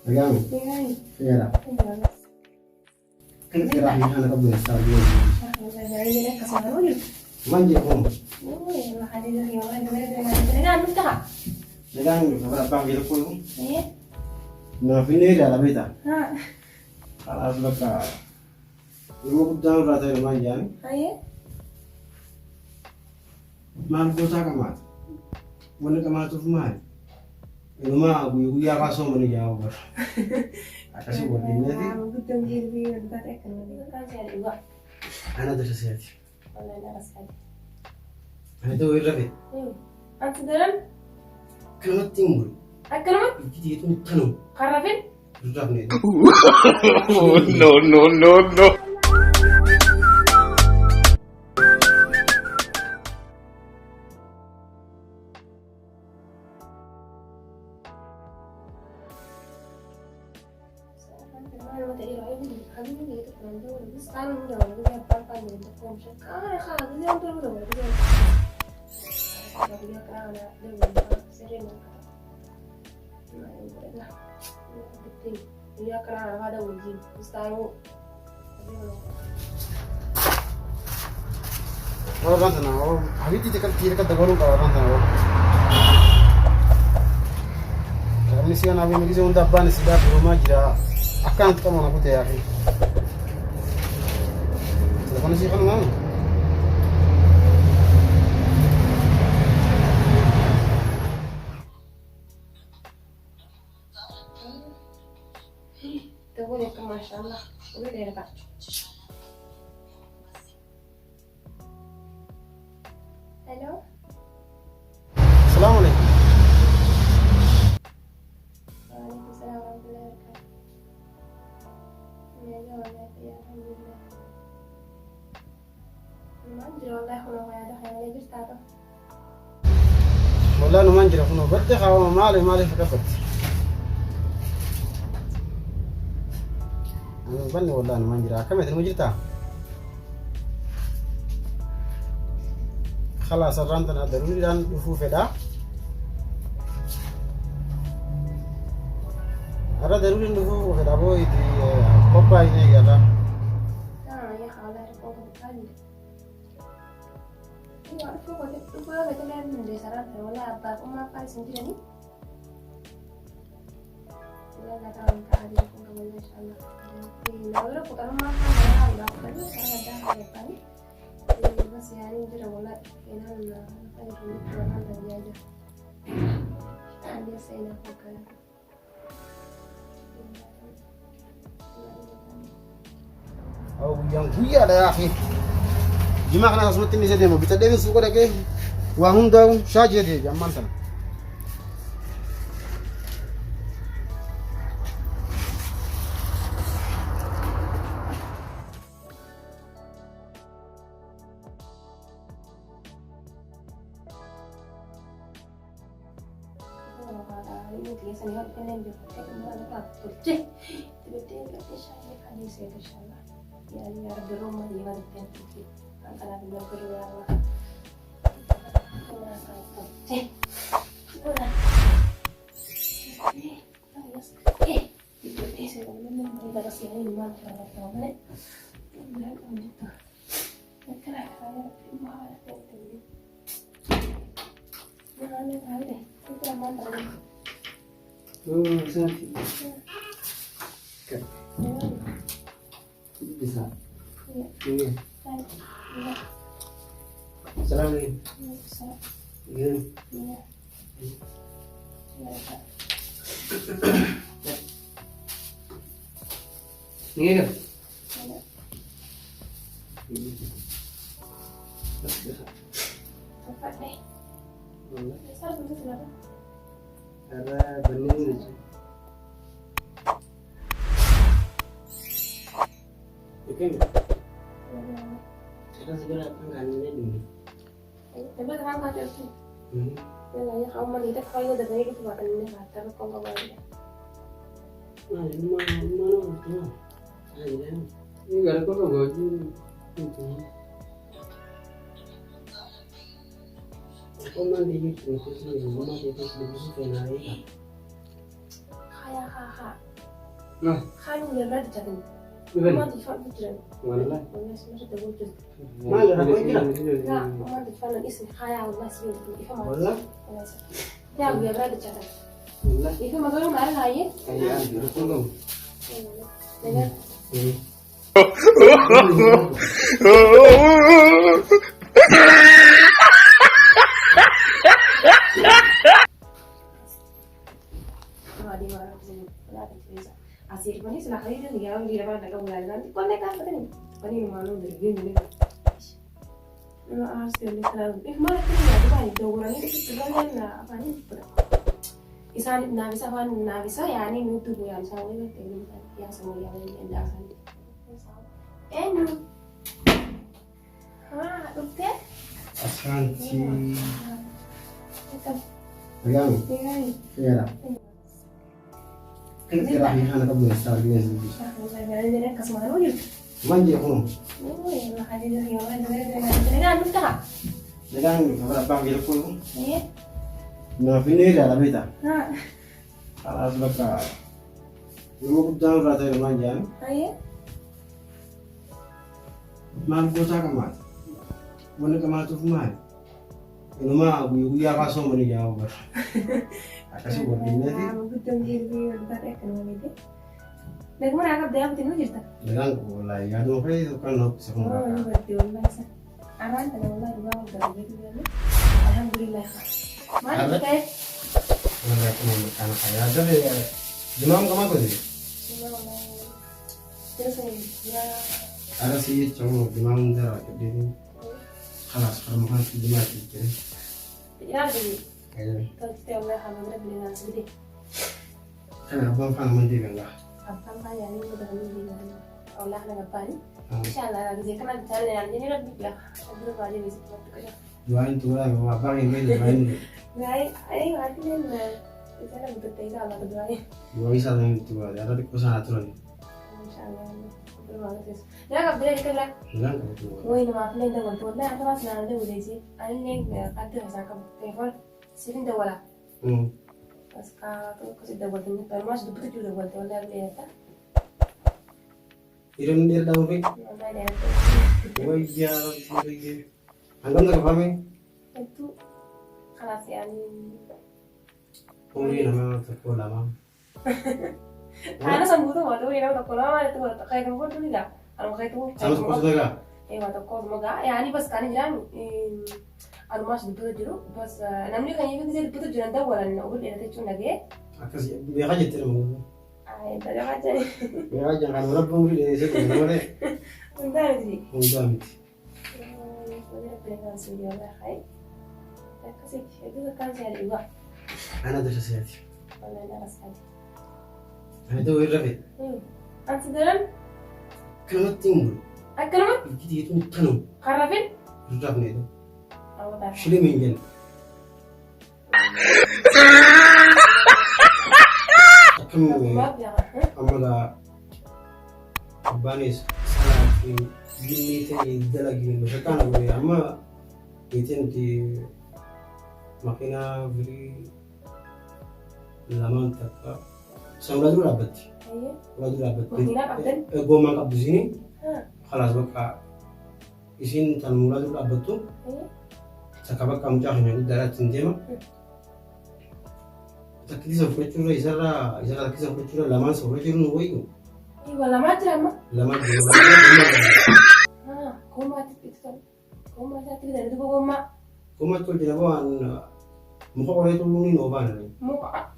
Ragami. Fera. Kan kira ni ana kabul saudi. Manje ko. Ragami bara bangi ko. Na fini da la beta. Alas baka. Ibu kudang rata manjan. Man ko ta kamat. Wala kamat of man. Ilma abu ya kaso man ya ba. Akasi buat ini nanti. Betul gitu, bentar ekonomi. Kan saya juga. Ana da tasiyati. Wala na rasay. Ana to wirrabe. Ang sadaran? Kalmat timbul. Ay, kalamat? Kiti itu tanu. Karafin? Rudab ne. No. Orang sana, orang habis tidak kira dalam orang sana. Kami sih kan habis ni kita untuk apa ni sudah rumah jira. Akan kita mana putih ya. Telepon sih kan mana? Tuh ya ke masyaallah, udah deh Kak. Halo. Assalamualaikum. Waalaikumsalam warahmatullahi wabarakatuh. Ya alhamdulillah. Manjir wallahi خلوا ما يدخل عليه بيستعطف. والله إنه ما نجري خنو بدي خاوة مالي فكفت. أنا بني والله إنه ما نجري كم يتنو خلاص الرانتنا ضروري لأن وفوف ده. أرى ضروري إنه وفوف ده بوي دي كوبا إني يلا. يا خالة ركوب بتالي. Iya, aku betul kan dari saran wala apa uma apa sendiri ni. Wala na tahu kali kung kami insyaallah. Lalu aku kan makan wala kan ada ada kan. Bas yani jira wala kenan na kan kini wannan da yaja. Andi sai na kokara. أو yang ada ya akhi. Gimana kana kasmet ini sedih mau bisa dewi suka deh ke wahun daun saja deh zaman sana. Ini dia saya kena dia mana tak betul. Betul betul saya kali saya insyaallah. Ya ya berumah di mana tentu. Antara dua berdua lah. Saya belum mendengar siapa yang mana cara tahu ni. Belum begitu. Kerana saya mahal tentu. Mana tahu deh. Kita mana tahu. Sakit. Kan. Bisa. Ini. Assalamualaikum. Iya. Iya. Ini kan? Apa deh? Besar dulu berapa? Ada bening gitu. Oke. Kita segera pengannya dulu. Tapi kan nggak ada sih. Ya kamu manita kalau udah dari itu bahkan ini nggak tahu kau nggak boleh. Nah ini mana? Ini gak ada kok baju. Aku mandi gitu sih, rumah itu sebelum kenal. Kayak خالو من الرد جاتني ما تدفع بجرن والله والناس ما تقول جد ما له كويس كده لا ما تدفع الاسم خايا والله سيد يفهم والله يا ابو يا براد جاتني والله يفهم ما قالوا معنا هاي اي عندي كلهم asir manis lah kali ini yang di depan ada bulan nanti konek apa tadi kali malu dari gini harus dari sekarang mana tuh ya tuh ini orang itu sebenarnya lah apa nih isan nah bisa ya ini nutup ya misalnya ini yang semua yang ini asan nu oke Ashanti kita Agami ya كنت راح أنا قبل الساعة جنيه kasmaru yuk ما نجي هون ya makanya dari yang lain لكن أنا بعمل يقولون iya ما في نيل على بيته nah خلاص بقى يوم قدام راتي ما جاني iya ما بقول كمان وأنا كمان تشوف معي إنه ما أبوي ويا قاسم من يجاوب أكاسي بردينه دي betul jadi berarti kan ini bagaimana agak dia betul cerita لكن والله يا دوم في كان نوك oh سكون ini berarti والله sah aman tadi والله juga udah gitu ya alhamdulillah mana kayak أنا أكون أنا خيال ده جماعة كمان كذي terus ini ya ada sih cuma gimana cara jadi خلاص kalau makan di jemaat gitu ya jadi kayak kalau kita udah hamil beli nasi gede kan abang kan mandi enggak apa kan ya ini udah beli olah dengan apa nih insyaallah lagi kan ada cara yang ini lebih lah sebelum aja bisa waktu kerja doain tuh lah mau abang ini doain nggak ayo artinya kita betul tidak Allah doain dua bisa itu ada di kosan aturan insyaallah berbagus ya nggak boleh kita bilang enggak itu woi nama aku nih dengan tuan nah aku masih nanti udah sih ini nih kata saya kamu telepon sering dah wala pas kalau aku sudah buat ini baru masih dapat juga buat wala dia tak iron dia dah mungkin mana dia oh iya lagi anggap tak apa itu kelas yang oh iya nama sekolah mah karena sembuh tuh waktu ini waktu sekolah itu kayak kamu tuh tidak kalau kayak itu sama sekolah juga waktu sekolah semoga ya ini pas kali jalan anu mas dapat dulu pas namanya kan itu bisa dapat jalan tahu wala nih udah ada cuma lagi akas biar aja terus ay tadi aja biar aja kan orang pun di sini boleh bentar sih udah boleh pegang sudah lah hai kasih itu kan saya juga انا درس سياتي wala naras aja انا تو الرفيق anti dalam كلمة تنقل akalamat جدي يتم تنو karafin رجعنا ده Allah dah شلي من جن كم ya أملا بانيس سلام في جني تاني دلقي مشكلة ويا أما يتم تي ماكينة بري laman takka sama dulu dapat iya dulu dapat Makinan kapten? gue mangkap di sini Hah. خلاص بقى isin tan mula dulu dapat tuh iya sakabak kamu cahnya udah darat sendema tak kisah kecil isara kisah kecil laman so kecil nunggu itu iya wala macam mah laman dulu kau mati itu kan kau mati dari itu kau mah kuma tuh tidak bawa muka orang itu mungkin obat muka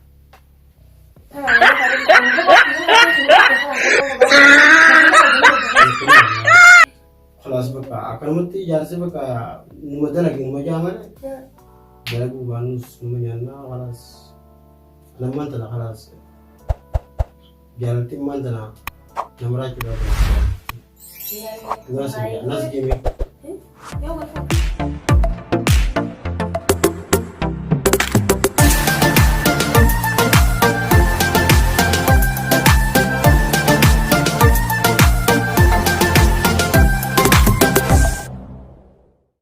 خلاص بقى أكلمتي جالسة بقى نمدنا لكن ما جامنا جالبوا بانوس نمجانا خلاص لما أنت خلاص جالتي ما أنت نمرات كده ناس جميل ya